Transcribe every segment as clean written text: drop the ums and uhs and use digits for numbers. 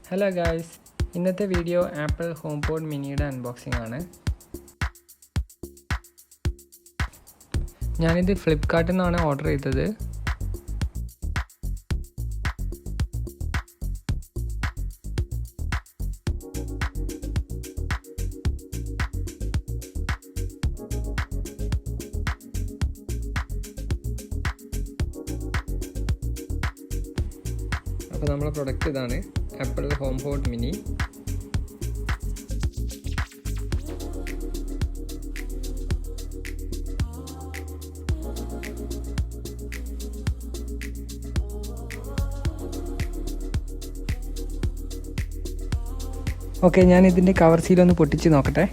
Hello guys, ഇന്നത്തെ video apple HomePod മിനിയുടെ unboxing ആണ്. ഞാനിത് ഫ്ലിപ്കാർട്ടിൽ നിന്നാണ് ഓർഡർ ചെയ്തത്. അപ്പോൾ നമ്മുടെ പ്രൊഡക്റ്റ് ഇതാണ്, ആപ്പിൾ ഹോംപോഡ് മിനി. ഓക്കെ, ഞാൻ ഇതിൻ്റെ കവർ സീലൊന്ന് പൊട്ടിച്ച് നോക്കട്ടെ.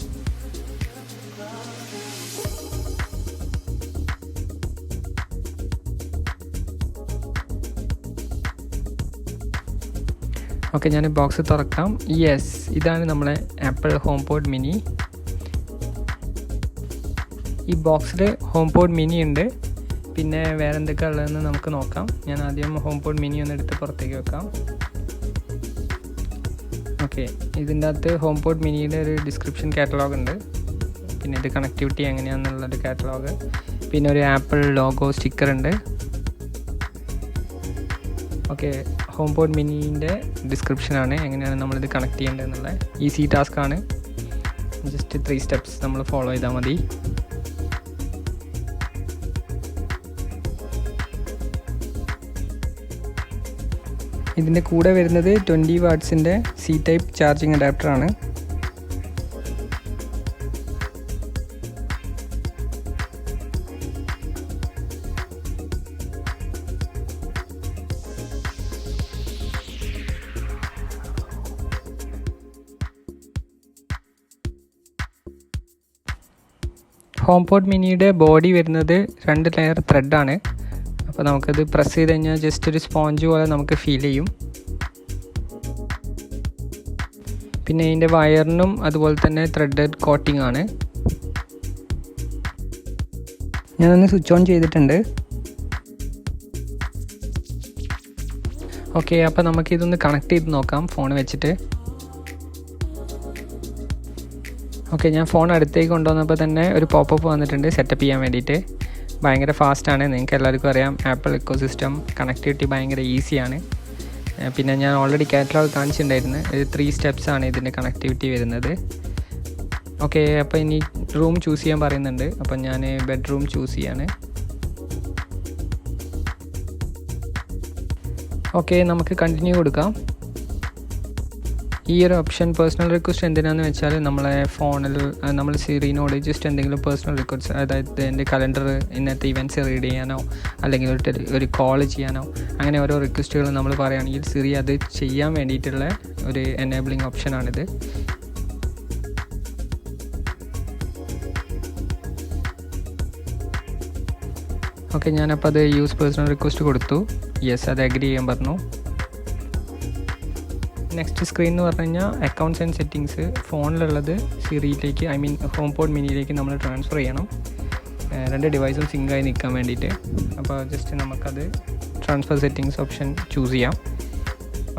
ഓക്കെ, ഞാൻ ബോക്സ് തുറക്കാം. യെസ്, ഇതാണ് നമ്മളെ ആപ്പിൾ ഹോംപോഡ് മിനി. ഈ ബോക്സിൽ ഹോംപോഡ് മിനി ഉണ്ട്. പിന്നെ വേറെ എന്തൊക്കെയാണ് ഉള്ളതെന്ന് നമുക്ക് നോക്കാം. ഞാൻ ആദ്യം ഹോംപോഡ് മിനി ഒന്ന് എടുത്ത് പുറത്തേക്ക് വെക്കാം. ഓക്കെ, ഇതിൻ്റെ അകത്ത് ഹോംപോഡ് മിനിയുടെ ഒരു ഡിസ്ക്രിപ്ഷൻ കാറ്റലോഗ് ഉണ്ട്. പിന്നെ ഇത് കണക്ടിവിറ്റി എങ്ങനെയാണെന്നുള്ളൊരു കാറ്റലോഗ്. പിന്നെ ഒരു ആപ്പിൾ ലോഗോ സ്റ്റിക്കർ ഉണ്ട്. ഓക്കെ, ഹോംപോഡ് മിനിൻ്റെ ഡിസ്ക്രിപ്ഷനാണ്, എങ്ങനെയാണ് നമ്മളിത് കണക്ട് ചെയ്യേണ്ടതെന്നുള്ള ഈസി ടാസ്ക്കാണ്. ജസ്റ്റ് 3 സ്റ്റെപ്സ് നമ്മൾ ഫോളോ ചെയ്താൽ മതി. ഇതിൻ്റെ കൂടെ വരുന്നത് 20 വാട്ട്സിൻ്റെ സി ടൈപ്പ് ചാർജിങ് അഡാപ്റ്ററാണ്. ഹോംപോഡ് മിനിയുടെ ബോഡി വരുന്നത് 2 ലെയർ ത്രെഡാണ്. അപ്പോൾ നമുക്കത് പ്രസ് ചെയ്ത് കഴിഞ്ഞാൽ ജസ്റ്റ് ഒരു സ്പോഞ്ച് പോലെ നമുക്ക് ഫീൽ ചെയ്യും. പിന്നെ ഇതിൻ്റെ വയറിനും അതുപോലെ തന്നെ ത്രെഡഡ് കോട്ടിംഗ് ആണ്. ഞാനൊന്ന് സ്വിച്ച് ഓൺ ചെയ്തിട്ടുണ്ട്. ഓക്കെ, അപ്പോൾ നമുക്കിതൊന്ന് കണക്ട് ചെയ്ത് നോക്കാം ഫോൺ വെച്ചിട്ട്. ഓക്കെ, ഞാൻ ഫോൺ അടുത്തേക്ക് കൊണ്ടുവന്നപ്പോൾ തന്നെ ഒരു പോപ്പപ്പ് വന്നിട്ടുണ്ട് സെറ്റപ്പ് ചെയ്യാൻ വേണ്ടിയിട്ട്. ഭയങ്കര ഫാസ്റ്റാണ്. നിങ്ങൾക്ക് എല്ലാവർക്കും അറിയാം, ആപ്പിൾ ഇക്കോസിസ്റ്റം കണക്ടിവിറ്റി ഭയങ്കര ഈസിയാണ്. പിന്നെ ഞാൻ ഓൾറെഡി കാറ്റലോഗ് കാണിച്ചിട്ടുണ്ടായിരുന്നു. ഒരു 3 സ്റ്റെപ്സാണ് ഇതിൻ്റെ കണക്ടിവിറ്റി വരുന്നത്. ഓക്കെ, അപ്പോൾ ഇനി റൂം ചൂസ് ചെയ്യാൻ പറയുന്നുണ്ട്. അപ്പം ഞാൻ ബെഡ്റൂം ചൂസ് ചെയ്യാണ്. ഓക്കെ, നമുക്ക് കണ്ടിന്യൂ കൊടുക്കാം. ഈ ഒരു ഓപ്ഷൻ പേഴ്സണൽ റിക്വസ്റ്റ് എന്തിനാണെന്ന് വെച്ചാൽ നമ്മളെ ഫോണിൽ നമ്മൾ സിറിനോട് ജസ്റ്റ് എന്തെങ്കിലും പേഴ്സണൽ റിക്വസ്റ്റ്, അതായത് എൻ്റെ കലണ്ടർ, ഇന്നത്തെ ഇവൻറ്റ്സ് റീഡ് ചെയ്യാനോ അല്ലെങ്കിൽ ഒരു കോൾ ചെയ്യാനോ അങ്ങനെ ഓരോ റിക്വസ്റ്റുകൾ നമ്മൾ പറയുകയാണെങ്കിൽ സിറി അത് ചെയ്യാൻ വേണ്ടിയിട്ടുള്ള ഒരു എനേബിളിംഗ് ഓപ്ഷനാണിത്. ഓക്കെ, ഞാനപ്പോൾ അത് യൂസ് പേഴ്സണൽ റിക്വസ്റ്റ് കൊടുത്തു. യെസ്, അത് അഗ്രി ചെയ്യാൻ പറഞ്ഞു. നെക്സ്റ്റ് സ്ക്രീൻ എന്ന് പറഞ്ഞു കഴിഞ്ഞാൽ അക്കൗണ്ട്സ് ആൻഡ് സെറ്റിങ്സ്. ഫോണിലുള്ളത് സിറിയിലേക്ക്, ഐ മീൻ ഹോംപോഡ് മിനിയിലേക്ക് നമ്മൾ ട്രാൻസ്ഫർ ചെയ്യണം, 2 ഡിവൈസും സിങ്കായി നിൽക്കാൻ വേണ്ടിയിട്ട്. അപ്പോൾ ജസ്റ്റ് നമുക്കത് ട്രാൻസ്ഫർ സെറ്റിങ്സ് ഓപ്ഷൻ ചൂസ് ചെയ്യാം.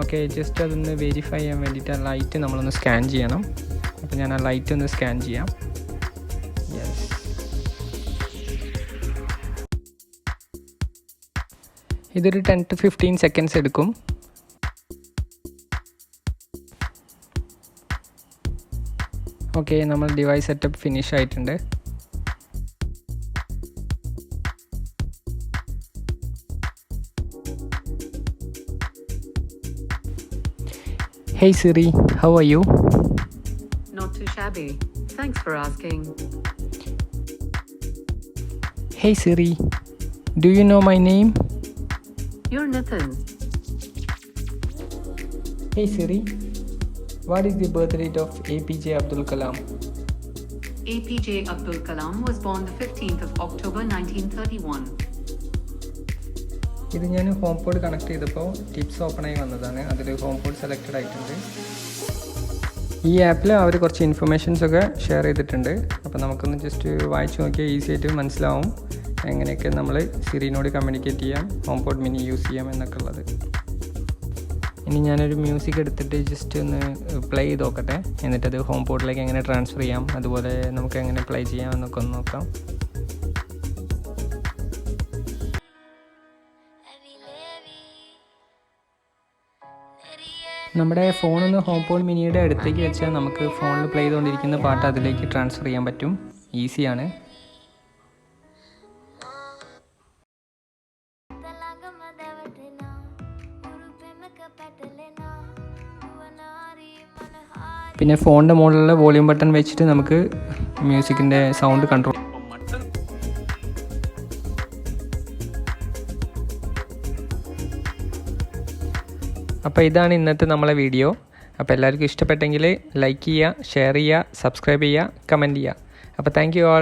ഓക്കെ, ജസ്റ്റ് അതൊന്ന് വെരിഫൈ ചെയ്യാൻ വേണ്ടിയിട്ട് ആ ലൈറ്റ് നമ്മളൊന്ന് സ്കാൻ ചെയ്യണം. അപ്പോൾ ഞാൻ ആ ലൈറ്റ് ഒന്ന് സ്കാൻ ചെയ്യാം. യെസ്, ഇതൊരു 10 to 15 സെക്കൻഡ്സ് എടുക്കും. ഓക്കെ, നമ്മൾ ഡിവൈസ് സെറ്റപ്പ് ഫിനിഷ് ആയിട്ടുണ്ട്. Hey Siri, how are you? Not too shabby. Thanks for asking. Hey Siri, do you know my name? You're Nathan. Hey Siri, what is the birth date of APJ Abdul Kalam? APJ Abdul Kalam was born the 15th of October 1931. ഇത് ഞാൻ HomePod connect ചെയ്തപ്പോൾ tips open ആയി വന്നതാണ്. അതിൽ HomePod selected ആയിട്ടുണ്ട്. ഈ ആപ്പിൽ അവർ കുറച്ച് ഇൻഫർമേഷൻസ് ഒക്കെ ഷെയർ ചെയ്തിട്ടുണ്ട്. അപ്പോൾ നമുക്കൊന്ന് ജസ്റ്റ് വായിച്ച് നോക്കിയാൽ ഈസി ആയിട്ട് മനസ്സിലാവും എങ്ങനെയൊക്കെ നമ്മൾ സിറിനോട് കമ്മ്യൂണിക്കേറ്റ് ചെയ്യാം, ഹോംപോഡ് മിനി യൂസ് ചെയ്യാം എന്നൊക്കെ ഉള്ളത്. ഇനി ഞാനൊരു മ്യൂസിക് എടുത്തിട്ട് ജസ്റ്റ് ഒന്ന് പ്ലേ ചെയ്ത് നോക്കട്ടെ, എന്നിട്ടത് ഹോം പോഡിലേക്ക് എങ്ങനെ ട്രാൻസ്ഫർ ചെയ്യാം, അതുപോലെ നമുക്ക് എങ്ങനെ പ്ലേ ചെയ്യാം എന്നൊക്കെ ഒന്ന് നോക്കാം. നമ്മുടെ ഫോണൊന്ന് ഹോം പോഡ് മിനിയുടെ അടുത്തേക്ക് വെച്ചാൽ നമുക്ക് ഫോണിൽ പ്ലേ ചെയ്തുകൊണ്ടിരിക്കുന്ന പാട്ട് അതിലേക്ക് ട്രാൻസ്ഫർ ചെയ്യാൻ പറ്റും. ഈസിയാണ്. പിന്നെ ഫോണിൻ്റെ മുകളിലുള്ള വോളിയം ബട്ടൺ വെച്ചിട്ട് നമുക്ക് മ്യൂസിക്കിൻ്റെ സൗണ്ട് കൺട്രോൾ. അപ്പോൾ ഇതാണ് ഇന്നത്തെ നമ്മളെ വീഡിയോ. അപ്പോൾ എല്ലാവർക്കും ഇഷ്ടപ്പെട്ടെങ്കിൽ ലൈക്ക് ചെയ്യുക, ഷെയർ ചെയ്യുക, സബ്സ്ക്രൈബ് ചെയ്യുക, കമൻറ്റ് ചെയ്യുക. അപ്പോൾ താങ്ക് യു ആൾ.